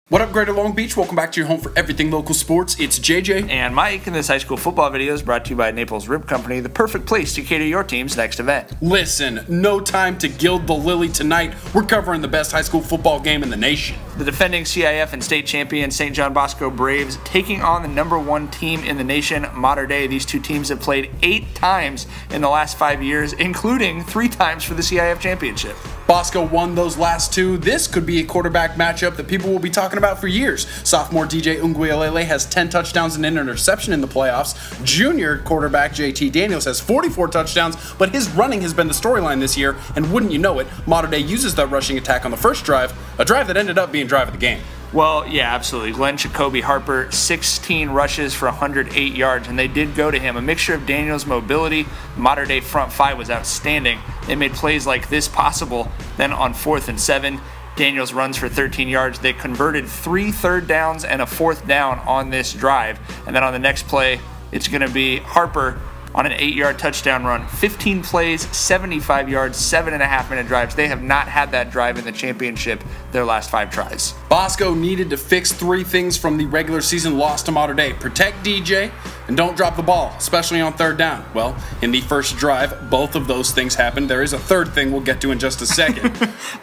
What up, Greater Long Beach? Welcome back to your home for everything local sports. It's JJ and Mike, and this high school football video is brought to you by Naples Rib Company, the perfect place to cater your team's next event. Listen, no time to gild the lily tonight. We're covering the best high school football game in the nation. The defending CIF and state champion St. John Bosco Braves taking on the #1 team in the nation, Mater. These two teams have played 8 times in the last 5 years, including 3 times for the CIF championship. Bosco won those last 2. This could be a quarterback matchup that people will be talking about for years. Sophomore DJ Unguialele has 10 touchdowns and an interception in the playoffs. Junior quarterback JT Daniels has 44 touchdowns, but his running has been the storyline this year, and wouldn't you know it, Mater uses that rushing attack on the first drive, a drive that ended up being drive of the game. Well, yeah, absolutely. Glenn Jacoby Harper, 16 rushes for 108 yards, and they did go to him. A mixture of Daniels' mobility, Mater front 5 was outstanding. They made plays like this possible. Then on 4th and 7, Daniels runs for 13 yards. They converted 3 third downs and a 4th down on this drive. And then on the next play, it's going to be Harper on an 8-yard touchdown run. 15 plays, 75 yards, 7.5-minute drives. They have not had that drive in the championship their last 5 tries. Bosco needed to fix 3 things from the regular season loss to Mater. Protect DJ and don't drop the ball, especially on 3rd down. Well, in the first drive, both of those things happened. There is a 3rd thing we'll get to in just a second.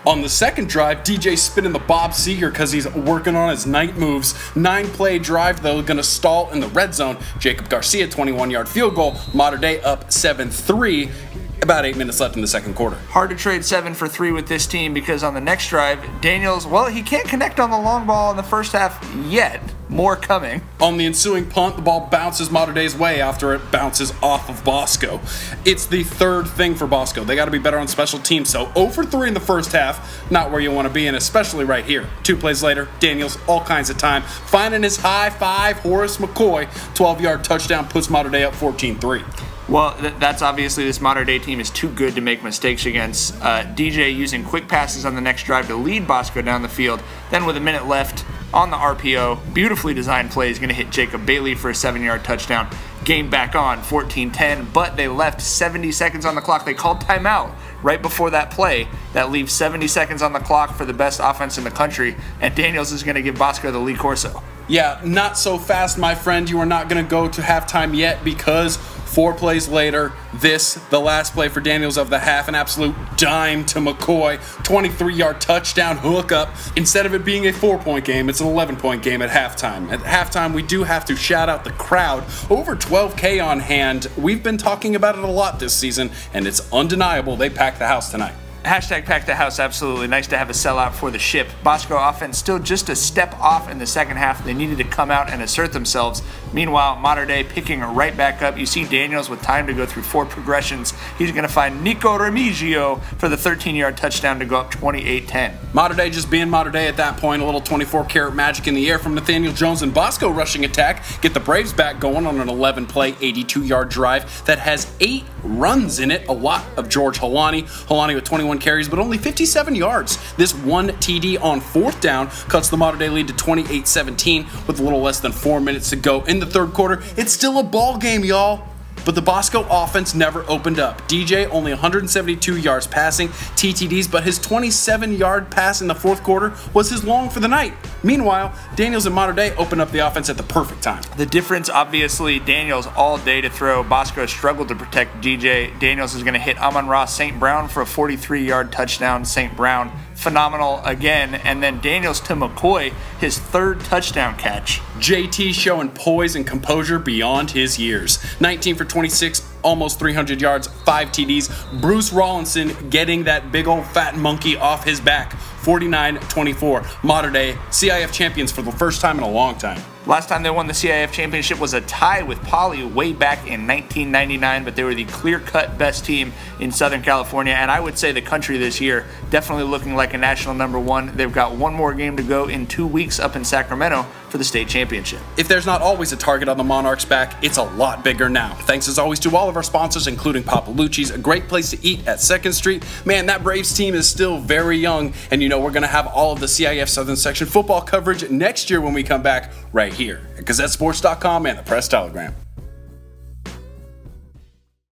On the 2nd drive, DJ spinning the Bob Seger because he's working on his night moves. 9-play drive, though, going to stall in the red zone. Jacob Garcia, 21-yard field goal. Mater up 7-3. About 8 minutes left in the second quarter. Hard to trade 7 for 3 with this team because on the next drive, Daniels, well, he can't connect on the long ball in the first half yet. More coming. On the ensuing punt, the ball bounces Mater's way after it bounces off of Bosco. It's the 3rd thing for Bosco. They got to be better on special teams. So 0 for 3 in the first half, not where you want to be, and especially right here. 2 plays later, Daniels, all kinds of time, finding his high 5, Horace McCoy, 12-yard touchdown puts Mater up 14-3. Well, that's obviously this Mater team is too good to make mistakes against. DJ using quick passes on the next drive to lead Bosco down the field. Then with a minute left on the RPO, beautifully designed play is going to hit Jacob Bailey for a 7-yard touchdown. Game back on, 14-10, but they left 70 seconds on the clock. They called timeout right before that play. That leaves 70 seconds on the clock for the best offense in the country, and Daniels is going to give Bosco the lead corso. Yeah, not so fast, my friend. You are not going to go to halftime yet because 4 plays later, the last play for Daniels of the half, an absolute dime to McCoy, 23-yard touchdown hookup. Instead of it being a 4-point game, it's an 11-point game at halftime. At halftime, we do have to shout out the crowd. Over 12K on hand. We've been talking about it a lot this season, and it's undeniable they packed the house tonight. Hashtag pack the house, absolutely. Nice to have a sellout for the ship. Bosco offense still just a step off in the second half. They needed to come out and assert themselves. Meanwhile, Mater picking right back up. You see Daniels with time to go through 4 progressions. He's going to find Nico Remigio for the 13-yard touchdown to go up 28-10. Mater just being Mater at that point. A little 24-karat magic in the air from Nathaniel Jones and Bosco rushing attack. Get the Braves back going on an 11-play, 82-yard drive that has 8 runs in it. A lot of George Halani. Halani with 21 carries, but only 57 yards. This 1 TD on 4th down cuts the Mater lead to 28-17 with a little less than 4 minutes to go in the 3rd quarter. It's still a ball game, y'all. But the Bosco offense never opened up. DJ only 172 yards passing, TTDs, but his 27-yard pass in the 4th quarter was his long for the night. Meanwhile, Daniels and Mater open up the offense at the perfect time. The difference, obviously, Daniels all day to throw. Bosco struggled to protect DJ. Daniels is going to hit Amon-Ra St. Brown for a 43-yard touchdown. St. Brown, phenomenal again. And then Daniels to McCoy, his 3rd touchdown catch. JT showing poise and composure beyond his years. 19 for 26, almost 300 yards, 5 TDs. Bruce Rawlinson getting that big old fat monkey off his back. 49-24. Mater CIF champions for the first time in a long time. Last time they won the CIF championship was a tie with Poly way back in 1999, but they were the clear-cut best team in Southern California, and I would say the country this year, definitely looking like a national #1. They've got 1 more game to go in 2 weeks up in Sacramento for the state championship. If there's not always a target on the Monarchs' back, it's a lot bigger now. Thanks as always to all of our sponsors, including Papa Lucci's, a great place to eat at 2nd Street. Man, that Braves team is still very young, and you know we're going to have all of the CIF Southern Section football coverage next year when we come back right here at GazetteSports.com and the Press Telegram.